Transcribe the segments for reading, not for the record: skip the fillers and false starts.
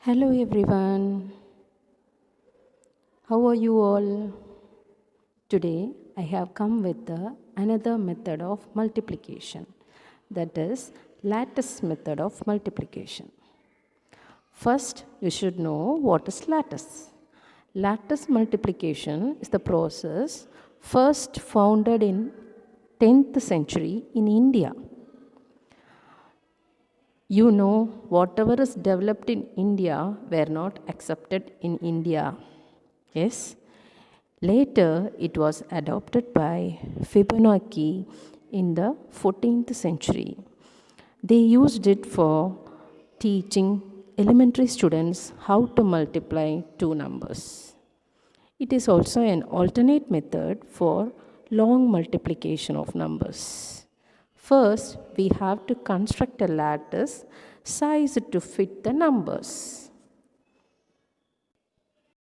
Hello everyone, how are you all? Today I have come with another method of multiplication, that is lattice method of multiplication. First, you should know what is lattice. Lattice multiplication is the process first founded in 10th century in India. You know, whatever is developed in India were not accepted in India. Yes. Later, it was adopted by Fibonacci in the 14th century. They used it for teaching elementary students how to multiply two numbers. It is also an alternate method for long multiplication of numbers. First, we have to construct a lattice sized to fit the numbers.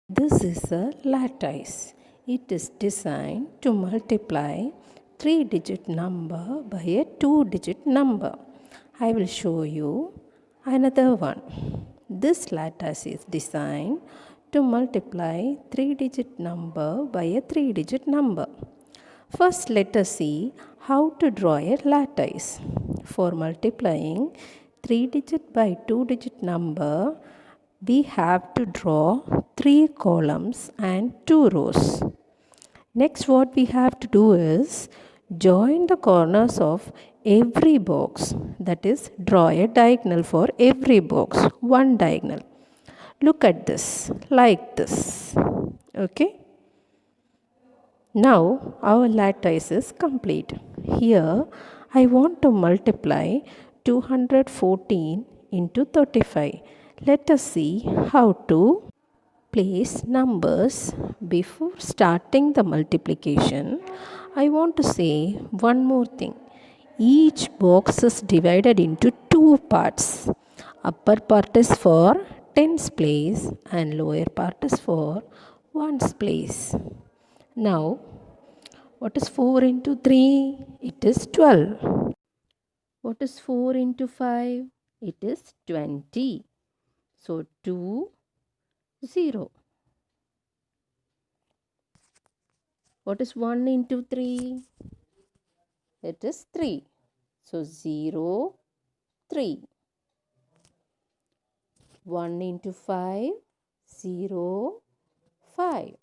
This is a lattice. It is designed to multiply 3-digit number by a 2-digit number. I will show you another one. This lattice is designed to multiply 3-digit number by a 3-digit number. First, let us see how to draw a lattice. For multiplying 3-digit by 2-digit number, we have to draw 3 columns and 2 rows. Next, what we have to do is join the corners of every box, that is, draw a diagonal for every box, one diagonal. Look at this, like this. Okay. Now our lattice is complete. Here I want to multiply 214 into 35. Let us see how to place numbers before starting the multiplication. I want to say one more thing. Each box is divided into two parts. Upper part is for tens place and lower part is for ones place. Now, what is 4 into 3? It is 12. What is 4 into 5? It is 20. So 2, 0. What is 1 into 3? It is 3. So 0, 3. 1 into 5, 0, 5.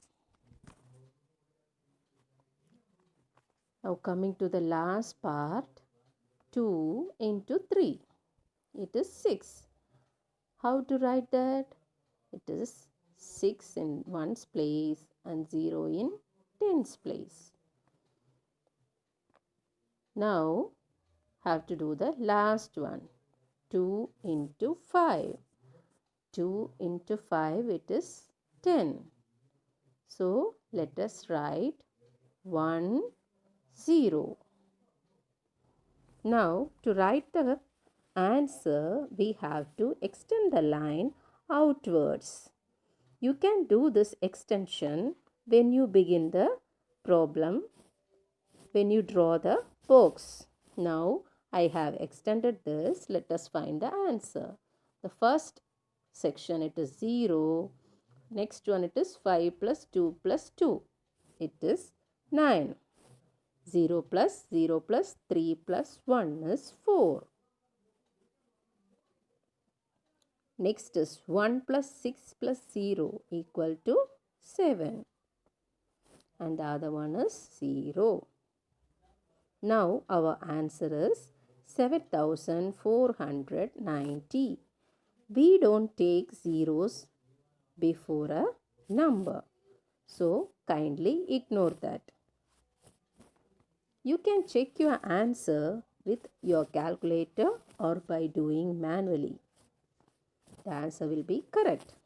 Now coming to the last part, 2 into 3. It is 6. How to write that? It is 6 in ones place and 0 in tens place. Now have to do the last one. 2 into 5. 2 into 5, it is 10. So let us write 1, 0. Now to write the answer, we have to extend the line outwards. You can do this extension when you begin the problem, when you draw the box. Now I have extended this. Let us find the answer. The first section, it is 0. Next one, it is 5 plus 2 plus 2. It is 9. 0 plus 0 plus 3 plus 1 is 4. Next is 1 plus 6 plus 0 equal to 7. And the other one is 0. Now our answer is 7490. We don't take zeros before a number. So kindly ignore that. You can check your answer with your calculator or by doing manually. The answer will be correct.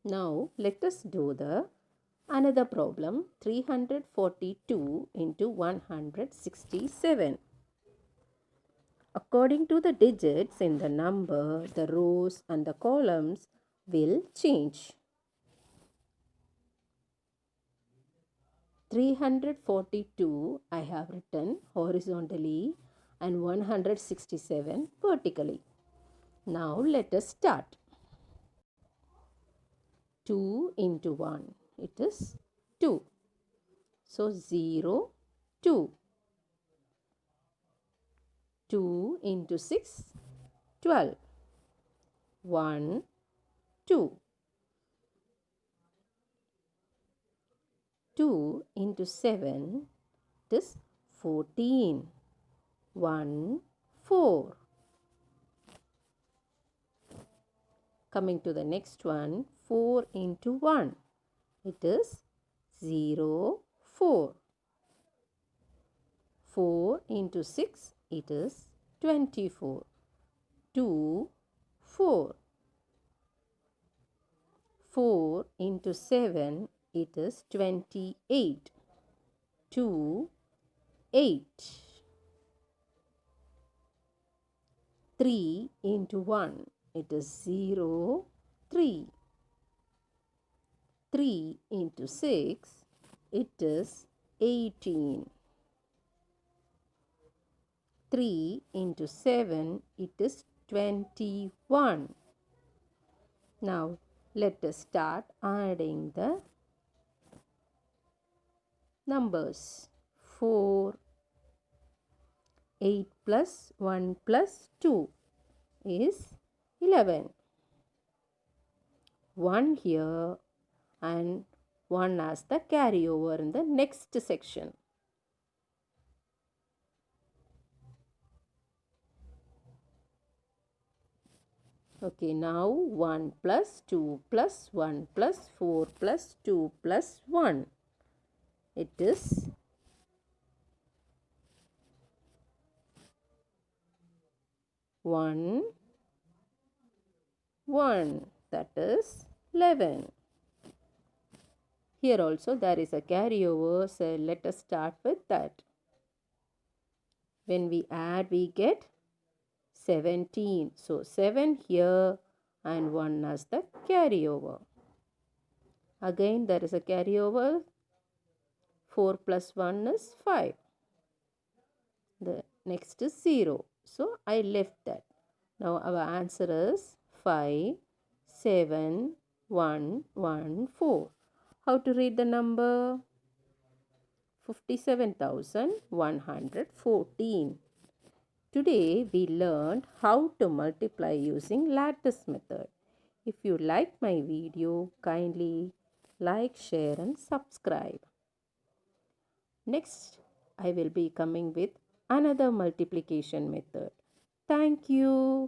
Now let us do the another problem, 342 into 167. According to the digits in the number, the rows and the columns will change. 342 I have written horizontally and 167 vertically. Now let us start. 2 into 1, it is 2. So 0, 2. 2 into 6, 12. 1, 2. 2 into 7, it is 14. 1, 4. Coming to the next one, 4 into 1, it is 0, 4. 4 into 6, it is 24. 2, 4. 4 into 7, it is 28. 2, 8. 3 into 1, it is 0, 3. 3 into 6, it is 18. 3 into 7, it is 21. Now, let us start adding the numbers. 4, 8 plus 1 plus 2 is 11. 1 here and 1 as the carryover in the next section. Okay, now 1 plus 2 plus 1 plus 4 plus 2 plus 1. It is 1, 1. That is 11. Here also there is a carryover, so let us start with that. When we add, we get 17. So 7 here and 1 as the carryover. Again there is a carryover. 4 plus 1 is 5. The next is 0. So I left that. Now our answer is 5, 7, 1, 1, 4. How to read the number? 57,114. Today we learned how to multiply using lattice method. If you like my video, kindly like, share and subscribe. Next, I will be coming with another multiplication method. Thank you.